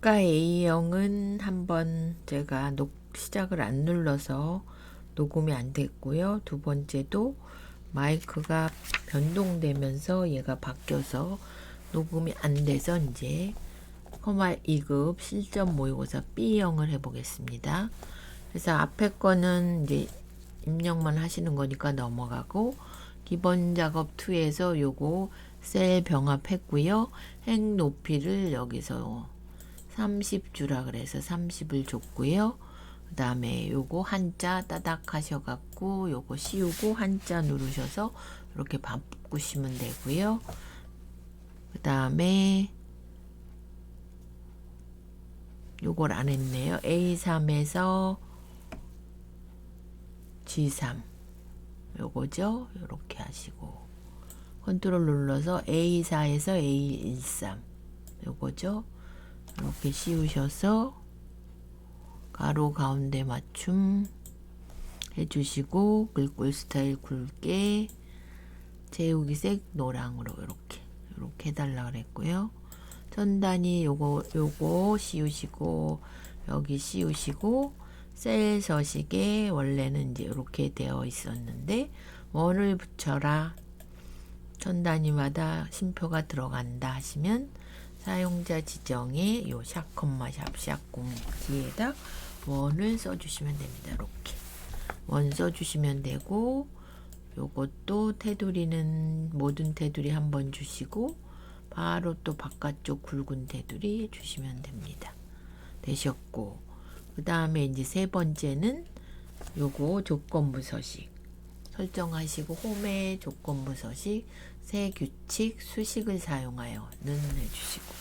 아까 A형은 한번 제가 시작을 안 눌러서 녹음이 안 됐고요. 두 번째도 마이크가 변동되면서 얘가 바뀌어서 녹음이 안 돼서 이제 커마 2급 실전 모의고사 B형을 해보겠습니다. 그래서 앞에 거는 이제 입력만 하시는 거니까 넘어가고, 기본 작업 2에서 요거 셀 병합했고요. 행 높이를 여기서 30주라 그래서 30을 줬고요. 그 다음에 요거 한자 따닥 하셔갖고 요거 씌우고 한자 누르셔서 이렇게 바꾸시면 되고요. 그 다음에 요걸 안 했네요. A3에서 G3 요거죠. 요렇게 하시고 컨트롤 눌러서 A4에서 A13 요거죠. 이렇게 씌우셔서 가로 가운데 맞춤 해주시고, 글꼴 스타일 굵게, 재우기색 노랑으로 이렇게 해달라 그랬고요. 천 단위 요거 씌우시고, 여기 씌우시고, 셀 서식에 원래는 이제 이렇게 되어 있었는데 원을 붙여라, 천 단위마다 심표가 들어간다 하시면 사용자 지정에 요 샵 콤마 샵 공지에다 원을 써주시면 됩니다. 이렇게 원 써주시면 되고, 요것도 테두리는 모든 테두리 한번 주시고 바로 또 바깥쪽 굵은 테두리 주시면 됩니다. 되셨고, 그 다음에 이제 세 번째는 요거 조건부 서식 설정하시고, 홈에 조건부 서식 새 규칙 수식을 사용하여는 해주시고,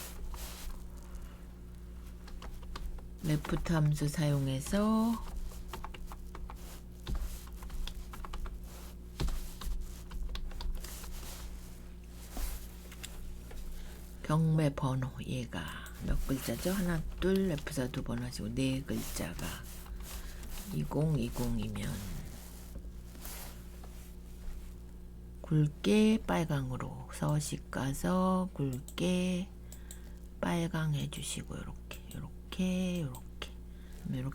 레프트 함수 사용해서 경매 번호, 얘가 몇 글자죠? 하나 둘 F4 두 번 하시고 네 글자가 2020이면 굵게 빨강으로 서식 가서 굵게 빨강 해주시고 이렇게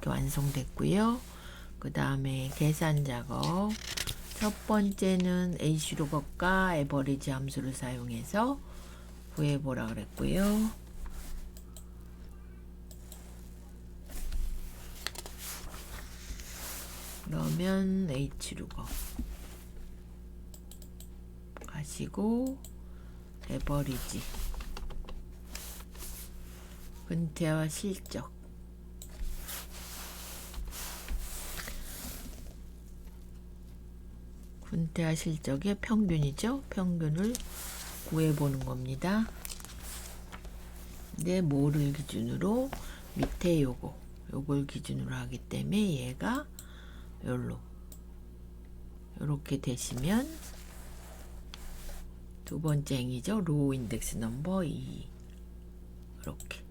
완성됐고요. 그 다음에 계산 작업, 첫 번째는 HLOOKUP과 에버리지 함수를 사용해서 구해보라 그랬고요. 그러면 HLOOKUP 가시고 에버리지 근태와 실적, 근태와 실적의 평균이죠. 평균을 구해보는 겁니다. 근데 뭐를 기준으로, 밑에 요걸 기준으로 하기 때문에 얘가 요렇게 되시면 두 번째 행이죠. 로우 인덱스 넘버 2 이렇게.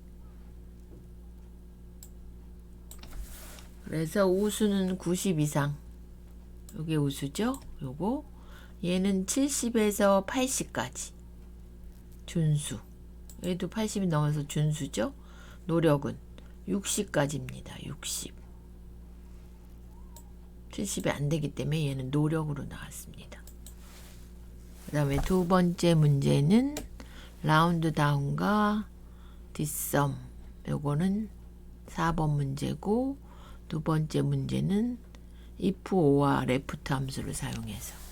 그래서 우수는 90 이상, 요게 우수죠. 요거 얘는 70에서 80까지 준수, 얘도 80이 넘어서 준수죠. 노력은 60까지입니다. 60. 70이 안 되기 때문에 얘는 노력으로 나왔습니다. 그 다음에 두 번째 문제는 라운드 다운과 뒷섬, 요거는 4번 문제고, 두 번째 문제는 if or와 left 함수를 사용해서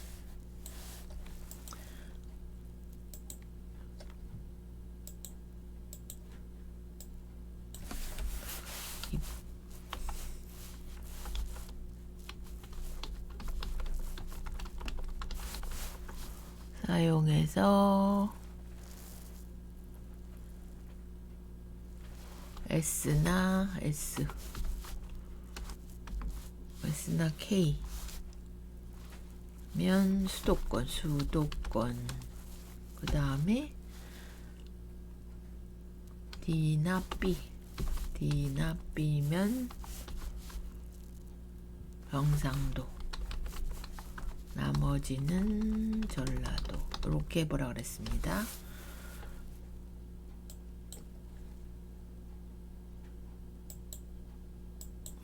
S나 K 면 수도권, 그 다음에 D나 B면 경상도, 나머지는 전라도, 이렇게 해보라 그랬습니다.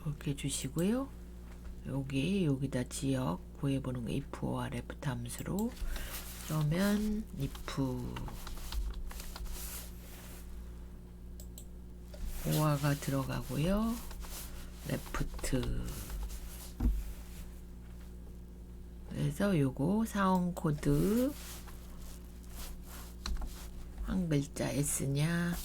이렇게 주시고요. 여기다 지역 구해보는 거 if와 left 함수로 그러면 if 오화가 들어가고요. left 그래서 요거 사원 코드 한 글자 S냐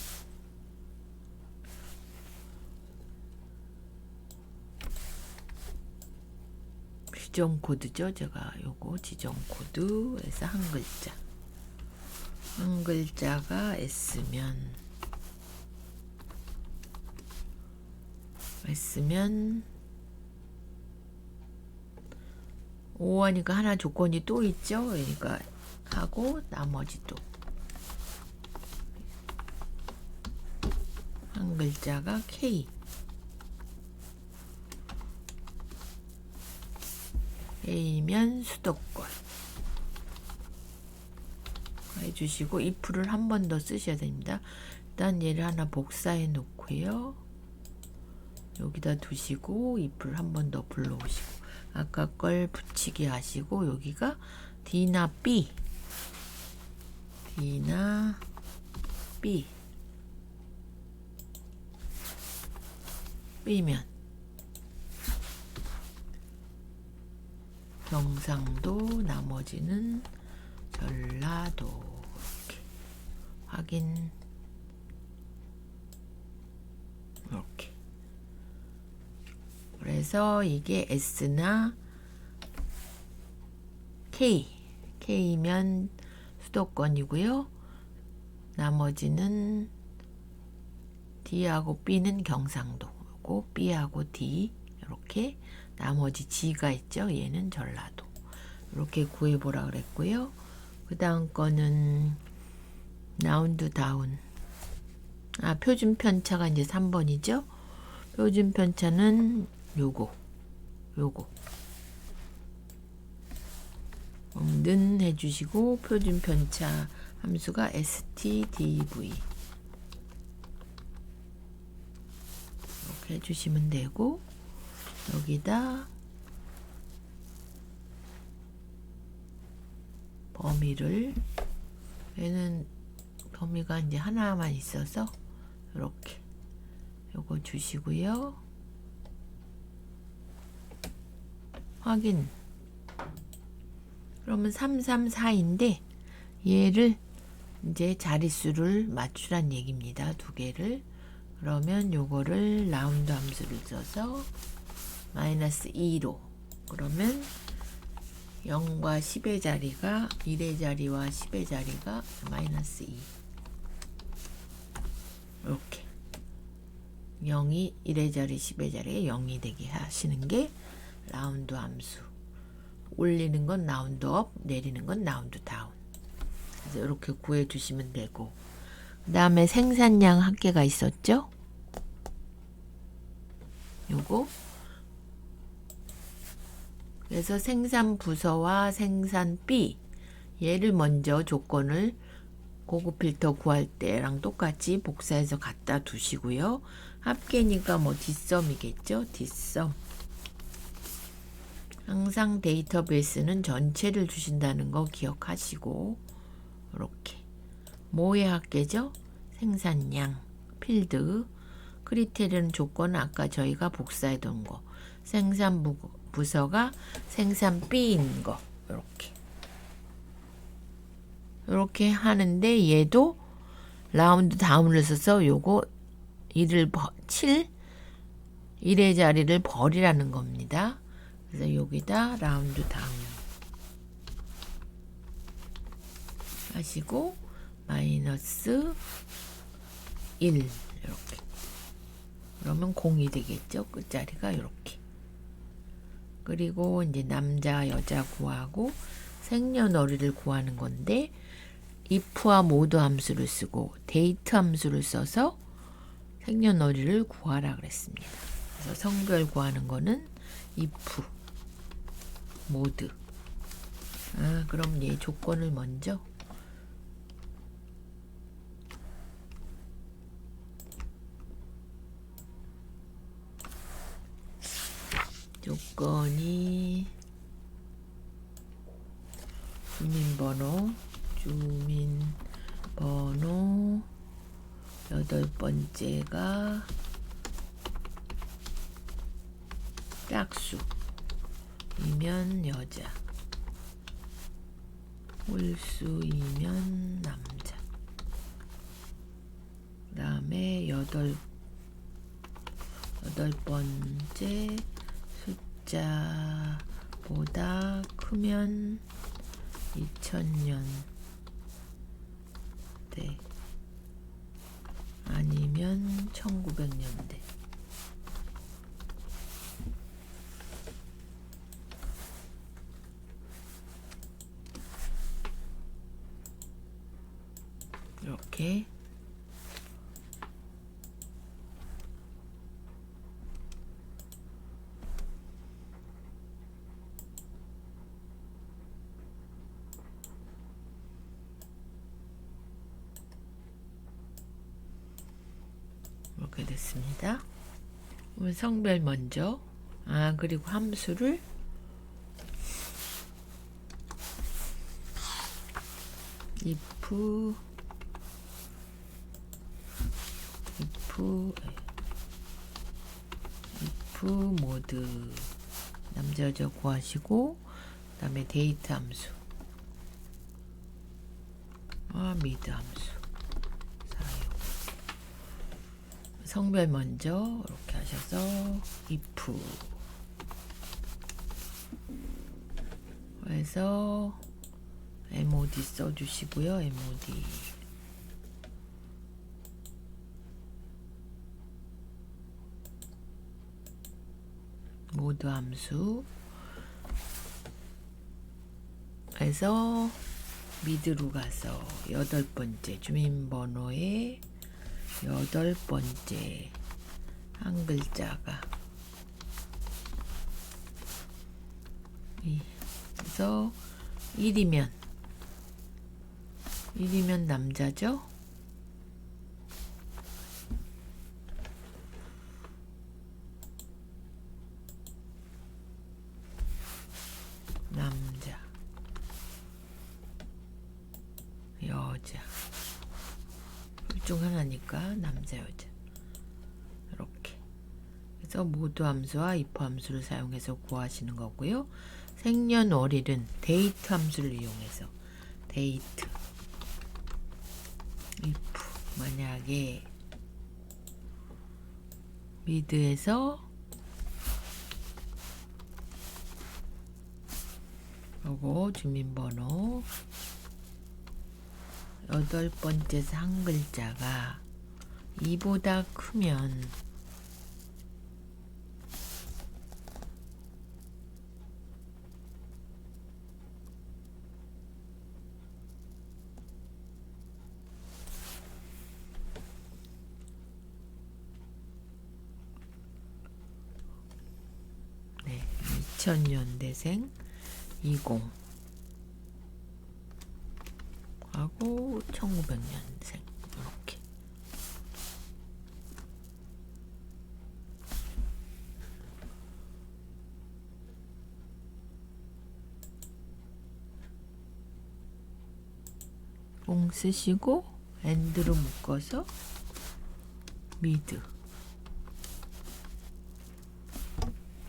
지정 코드죠. 제가 요거 지정 코드에서 한 글자가 S면 오하니까 하나 조건이 또 있죠. 그러니까 하고 나머지 또 한 글자가 K A면 수도권 해주시고 if를 한 번 더 쓰셔야 됩니다. 일단 얘를 하나 복사해 놓고요. 여기다 두시고 if를 한 번 더 불러오시고 아까 걸 붙이기 하시고 여기가 D나 B면 경상도 나머지는 전라도 이렇게 확인 이렇게 그래서 이게 S나 K면 수도권이고요. 나머지는 D하고 B는 경상도 고 B하고 D 이렇게 나머지 G가 있죠. 얘는 전라도 이렇게 구해보라 그랬고요. 그 다음 거는 라운드 다운 표준 편차가 이제 3번이죠. 표준 편차는 요거 는 해주시고 표준 편차 함수가 stdv 이렇게 해주시면 되고 여기다 범위를 얘는 범위가 이제 하나만 있어서 이렇게 요거 주시고요. 확인. 그러면 334인데 얘를 이제 자릿수를 맞추란 얘기입니다. 두 개를. 그러면 요거를 라운드 함수를 써서 -2로 그러면 0과 10의 자리가 1의 자리와 10의 자리가 -2 이렇게 0이 1의 자리 10의 자리에 0이 되게 하시는 게 라운드 함수. 올리는 건 라운드 업, 내리는 건 라운드 다운. 그래서 이렇게 구해 주시면 되고 그 다음에 생산량 한 개가 있었죠. 요거 그래서 생산 부서와 생산 B 얘를 먼저 조건을 고급 필터 구할 때랑 똑같이 복사해서 갖다 두시고요. 합계니까 뭐 뒷섬이겠죠. 뒷섬. 항상 데이터베이스는 전체를 주신다는 거 기억하시고 이렇게 뭐의 합계죠? 생산량, 필드, 크리테리언 조건은 아까 저희가 복사해 둔 거 생산 부서가 생산 B인 거 이렇게 하는데 얘도 라운드 다운을 써서 요거 1의 자리를 버리라는 겁니다. 그래서 여기다 라운드 다운 하시고 -1 이렇게 그러면 0이 되겠죠. 끝자리가 이렇게. 그리고 이제 남자 여자 구하고 생년월일을 구하는 건데 if와 모드 함수를 쓰고 데이트 함수를 써서 생년월일을 구하라 그랬습니다. 그래서 성별 구하는 거는 if 모드. 그럼 얘 조건을 먼저 조건이 주민번호 여덟 번째가 짝수이면 여자, 홀수이면 남자. 그 다음에 여덟 번째 숫자보다 크면 2000년대 아니면 1900년대. 이렇게 이렇게 됐습니다. 그럼 성별 먼저, 그리고 함수를 if 모드 남자 여자 구하시고, 그 다음에 데이트 함수 미드 함수 사용. 성별 먼저 이렇게 하셔서 if 해서 mod 써주시고요. mod 모드 함수 해서 미드로 가서 여덟 번째 주민번호의 여덟 번째 한 글자가 그래서 1이면 남자죠. 남자, 여자, 둘 중 하나니까 남자, 여자. 이렇게. 그래서 모두 함수와 if 함수를 사용해서 구하시는 거고요. 생년월일은 데이트 함수를 이용해서 데이트 if 만약에 미드에서 요거 주민번호 여덟 번째에서 한 글자가 2보다 크면 네, 2000년대생 20 하고 1900년생 이렇게. 공 쓰시고 and로 묶어서 미드.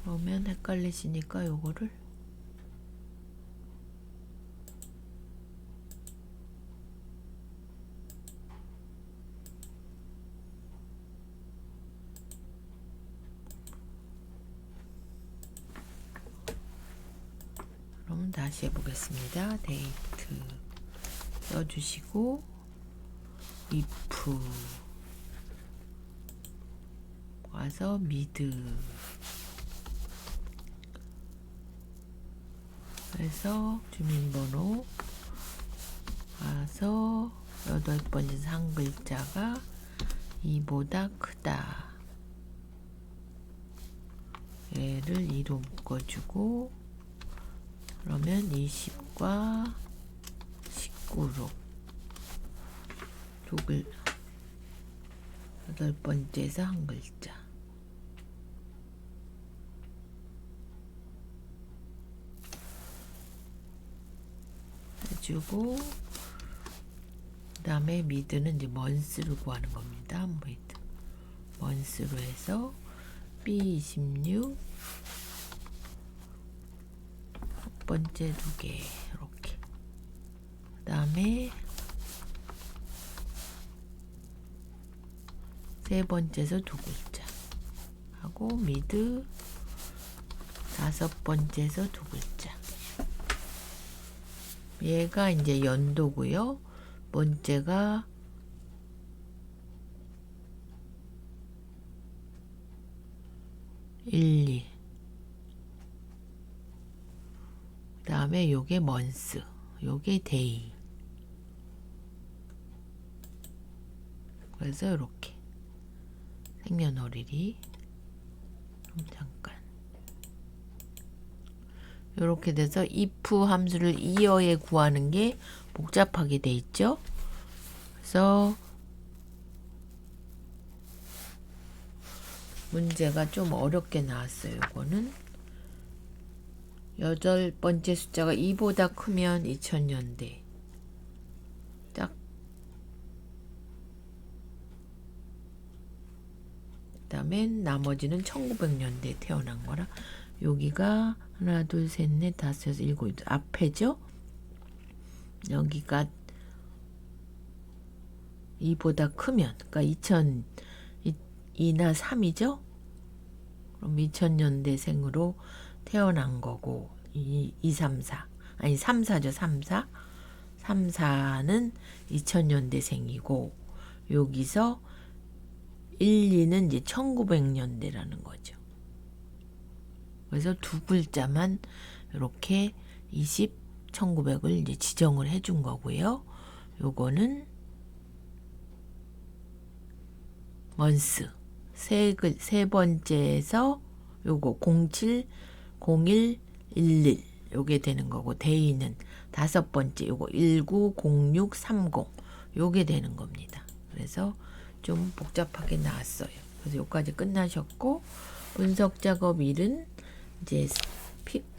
그러면 헷갈리시니까 요거를 그럼 다시 해보겠습니다. 데이트 써주시고 if 와서 미드 해서 주민번호 와서 여덟 번째 한 글자가 2보다 크다. 얘를 2로 묶어주고 그러면 20과 19로 여덟 번째에서 한 글자 해주고, 그 다음에 미드는 이제 먼스를 구하는 겁니다. 미드 먼스로 해서 B26 첫 번째 2개 이렇게. 그 다음에 세 번째에서 2글자 하고 미드 다섯 번째에서 2글자. 얘가 이제 연도고요. 번째가 일, 2. 그 다음에 요게 먼스, 요게 데이. 그래서 이렇게 생년월일이 잠깐 이렇게 돼서 if 함수를 year에 구하는 게 복잡하게 돼 있죠. 그래서 문제가 좀 어렵게 나왔어요. 이거는 8번째 숫자가 2보다 크면 2000년대 딱. 그다음에 나머지는 1900년대에 태어난 거라. 여기가 하나 둘 셋 넷 다섯 여섯 일곱 앞에죠. 여기가 2보다 크면 그러니까 2002나 3이죠. 그럼 2000년대생으로 태어난 거고 2, 3, 4 아니 3, 4죠. 3, 4 3, 4는 2000년대생이고 여기서 1, 2는 이제 1900년대라는 거죠. 그래서 2글자만 이렇게 1900을 이제 지정을 해준 거고요. 요거는 먼스 세 번째에서 요거 07, 01, 11 요게 되는 거고 데이는 다섯 번째 요거 19, 06, 30 요게 되는 겁니다. 그래서 좀 복잡하게 나왔어요. 그래서 여기까지 끝나셨고 분석 작업 1은 이제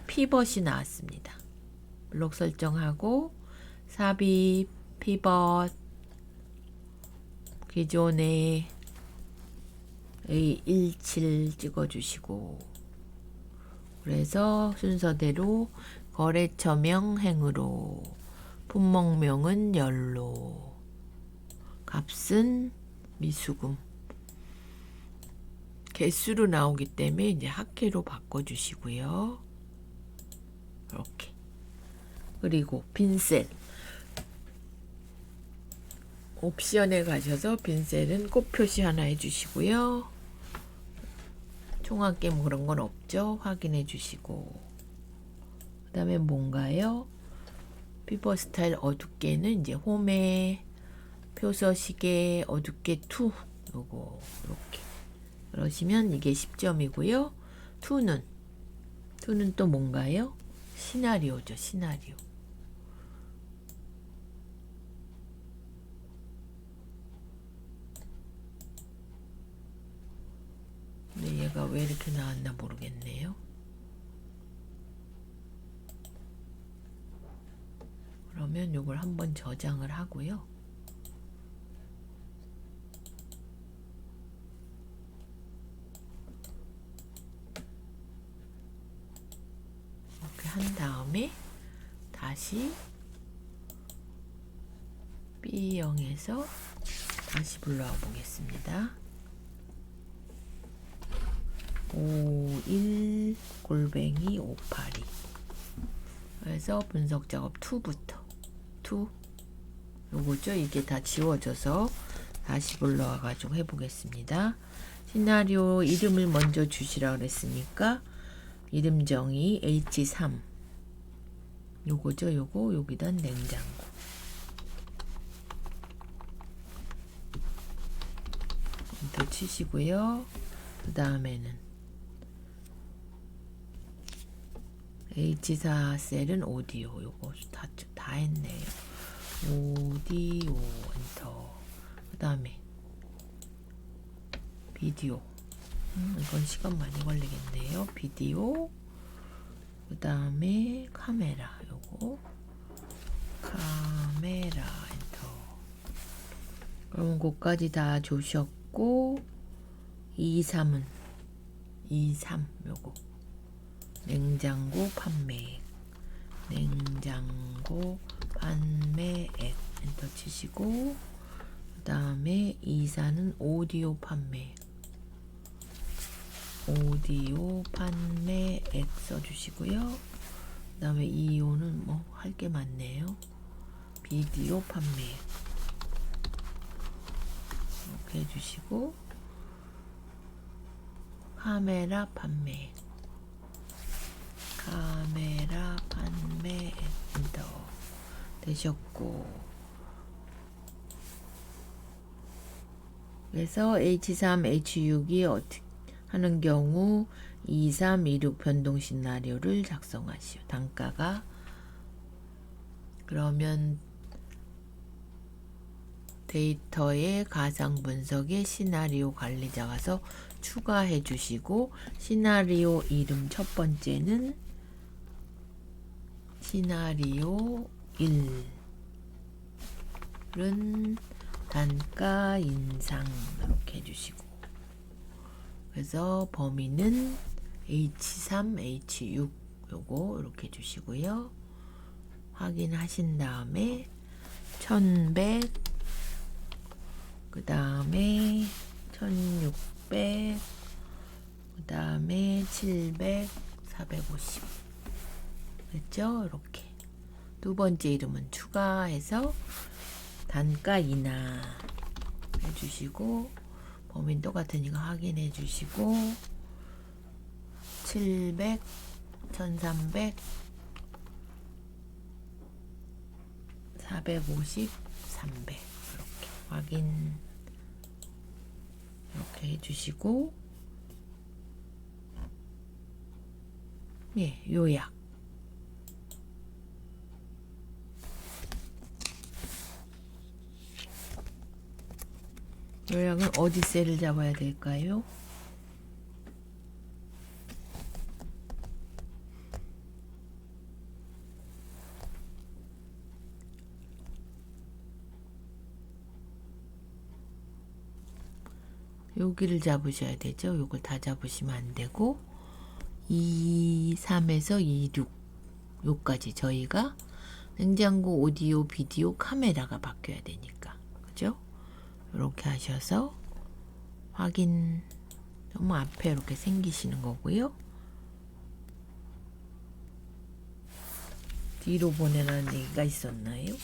피벗이 나왔습니다. 블록 설정하고 삽입, 피벗, 기존에 A17 찍어주시고 그래서 순서대로 거래처명 행으로 품목명은 열로 값은 미수금 개수로 나오기 때문에 이제 합계로 바꿔주시고요. 이렇게. 그리고 빈셀 옵션에 가셔서 빈셀은 꽃 표시 하나 해주시고요. 총합계 뭐 그런 건 없죠. 확인해 주시고 그 다음에 뭔가요? 피벗 스타일 어둡게는 이제 홈에 표서식에 어둡게 2 요거 이렇게 그러시면 이게 10점이고요. 2는 또 뭔가요? 시나리오죠. 시나리오. 근데 얘가 왜 이렇게 나왔나 모르겠네요. 그러면 요걸 한번 저장을 하고요. 이렇게 한 다음에 다시 B0에서 다시 불러와 보겠습니다. 51 골뱅이 582 그래서 분석 작업 2부터 2 요거죠. 이게 다 지워져서 다시 불러와 가지고 해보겠습니다. 시나리오 이름을 먼저 주시라 그랬으니까 이름 정의 H3 요거죠. 요거 여기다 냉장고 엔터 치시고요. 그 다음에는 H4 셀은 오디오 요거 다 했네요. 오디오 엔터. 그 다음에 비디오 이건 시간 많이 걸리겠네요. 비디오 그 다음에 카메라 요거 카메라 엔터. 그럼 그까지 다 주셨고 2, 3은 2, 3 요거 냉장고 판매액, 냉장고 판매액 엔터 치시고, 그 다음에 2, 4는 오디오 판매, 오디오 판매액 써주시고요. 그 다음에 2, 5는 뭐 할 게 많네요. 비디오 판매액 이렇게 해주시고, 카메라 판매액, 카메라 판매 엔터 되셨고, 그래서 H3, H6이 어떻게 하는 경우 2, 3, 2, 6 변동 시나리오를 작성하시오. 단가가 그러면 데이터의 가상 분석에 시나리오 관리자 가서 추가해 주시고, 시나리오 이름 첫 번째는 시나리오 1은 단가 인상 이렇게 해주시고, 그래서 범위는 H3, H6 요거 이렇게 해주시고요. 확인하신 다음에 1100, 그 다음에 1600, 그 다음에 700, 450 됐죠? 이렇게 두 번째 이름은 추가해서 단가 인하 해주시고, 범위는 똑같으니까 확인해 주시고, 700, 1300, 450, 300 이렇게 확인 이렇게 해주시고, 예, 요약. 요약은 어디 셀을 잡아야 될까요? 여기를 잡으셔야 되죠. 요걸 다 잡으시면 안 되고 2, 3에서 2, 6 요까지 저희가 냉장고, 오디오, 비디오, 카메라가 바뀌어야 되니까, 그죠? 이렇게 하셔서 확인. 너무 앞에 이렇게 생기시는 거고요. 뒤로 보내라는 얘기가 있었나요?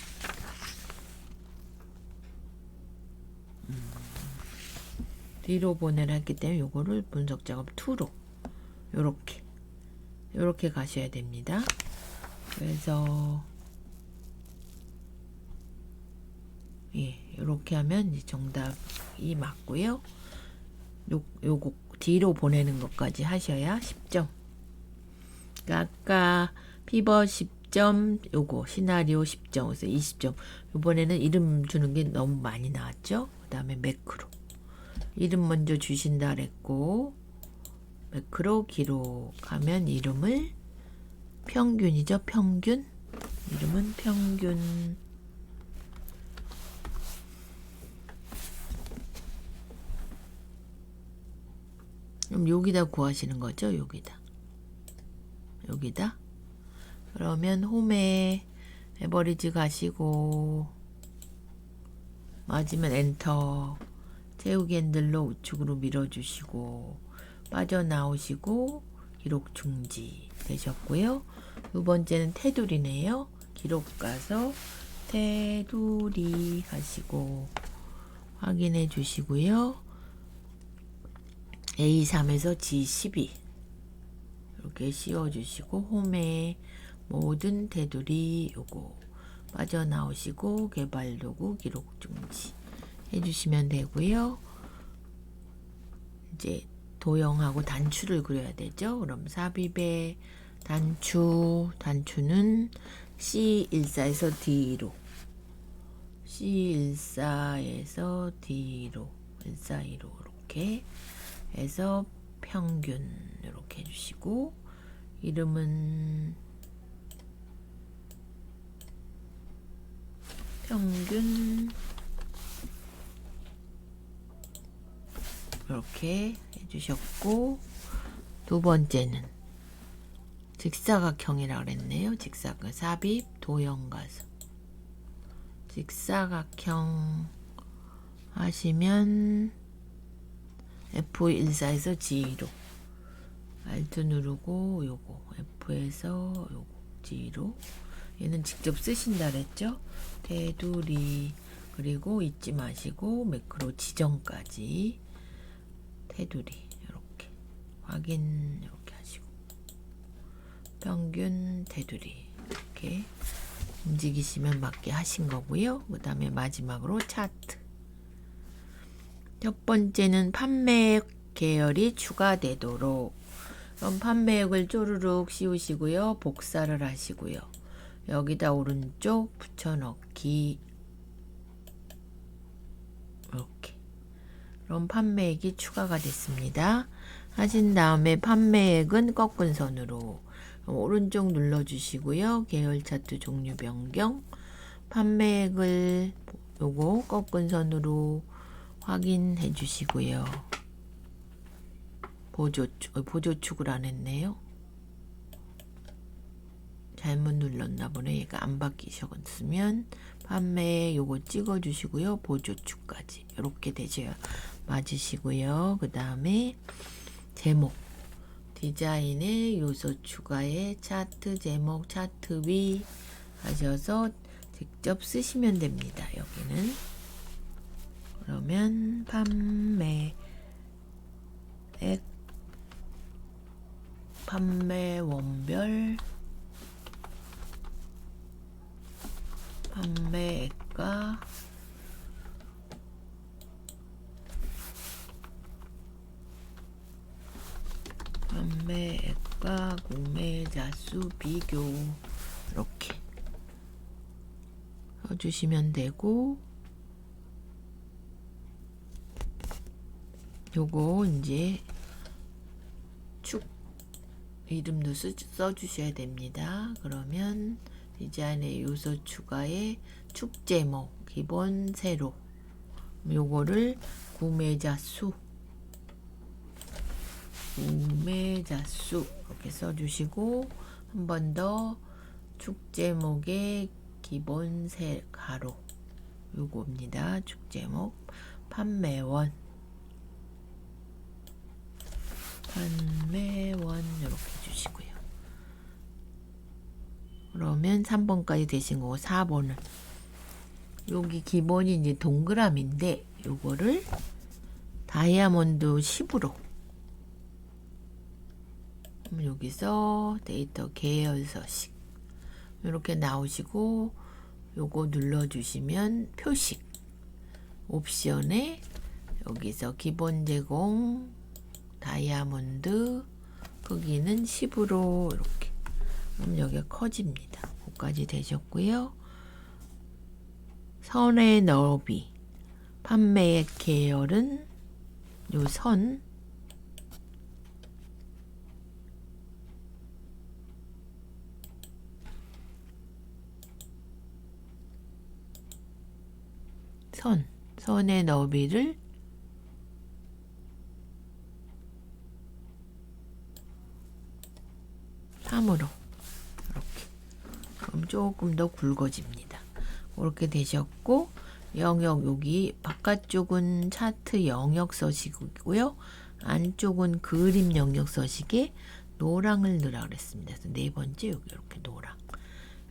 뒤로 보내라 했기 때문에 요거를 분석 작업 2로 요렇게 가셔야 됩니다. 그래서 예, 요렇게 하면 이제 정답이 맞고요. 요거 뒤로 보내는 것까지 하셔야 10점. 그러니까 아까 피벗 10점, 요거 시나리오 10점, 그래서 20점. 이번에는 이름 주는 게 너무 많이 나왔죠. 그 다음에 매크로 이름 먼저 주신다 그랬고, 매크로 기록하면 이름을 평균이죠. 평균. 이름은 평균. 그럼 여기다 구하시는 거죠. 여기다. 그러면 홈에 에버리지 가시고, 맞으면 엔터, 채우기 핸들로 우측으로 밀어주시고 빠져나오시고 기록 중지 되셨고요. 두 번째는 테두리네요. 기록 가서 테두리 하시고 확인해 주시고요. A3에서 G12 이렇게 씌워 주시고, 홈에 모든 테두리 요거 빠져나오시고 개발 도구 기록 중지 해주시면 되고요. 이제 도형하고 단추를 그려야 되죠. 그럼 삽입의 단추는 C14에서 D로, C14에서 D로, 142로 이렇게 해서 평균 이렇게 해주시고, 이름은 평균 이렇게 해주셨고, 두 번째는 직사각형이라고 그랬네요. 직사각 삽입 도형가서 직사각형 하시면 F14에서 G로 Alt 누르고 요거 F에서 요거 G로, 얘는 직접 쓰신다 그랬죠. 테두리, 그리고 잊지 마시고 매크로 지정까지 테두리 이렇게 확인 이렇게 하시고, 평균 테두리 이렇게 움직이시면 맞게 하신 거고요. 그 다음에 마지막으로 차트. 첫 번째는 판매액 계열이 추가되도록, 그럼 판매액을 쪼르륵 씌우시고요. 복사를 하시고요. 여기다 오른쪽 붙여넣기 이렇게. 그럼 판매액이 추가가 됐습니다. 하신 다음에 판매액은 꺾은 선으로 오른쪽 눌러주시고요. 계열 차트 종류 변경, 판매액을 요거 꺾은 선으로 확인해 주시고요. 보조축을 안 했네요. 잘못 눌렀나 보네. 얘가 안 바뀌셨으면 판매 요거 찍어 주시고요. 보조축까지 이렇게 되셔야 맞으시고요. 그 다음에 제목, 디자인의 요소 추가에 차트 제목, 차트 위 하셔서 직접 쓰시면 됩니다. 여기는 그러면 판매액, 판매원별, 판매액과 판매액과 구매자 수 비교 이렇게 해주시면 되고, 요거 이제 축 이름도 써주셔야 됩니다. 그러면 디자인의 요소 추가에 축 제목 기본 세로, 요거를 구매자 수 이렇게 써주시고, 한 번 더 축 제목의 기본 세 가로 요겁니다. 축 제목 판매원 이렇게 주시고요. 그러면 3번까지 되신 거고, 4번은 여기 기본이 이제 동그라미인데 요거를 다이아몬드 10으로, 여기서 데이터 계열 서식 이렇게 나오시고, 요거 눌러주시면 표식 옵션에 여기서 기본 제공 다이아몬드 크기는 10으로 이렇게, 그럼 여기가 커집니다. 거기까지 되셨고요. 선의 너비, 판매액 계열은 요 선, 선의 너비를 3으로 이렇게, 그럼 조금 더 굵어집니다. 그렇게 되셨고, 영역 여기 바깥쪽은 차트 영역 서식이고요. 안쪽은 그림 영역 서식에 노랑을 넣으라 그랬습니다. 그래서 네 번째 여기 이렇게 노랑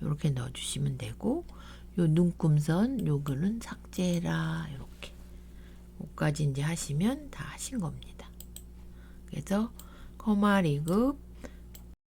이렇게 넣어주시면 되고, 요 눈금선 요거는 삭제해라 이렇게, 여기까지 이제 하시면 다 하신 겁니다. 그래서 커마 리급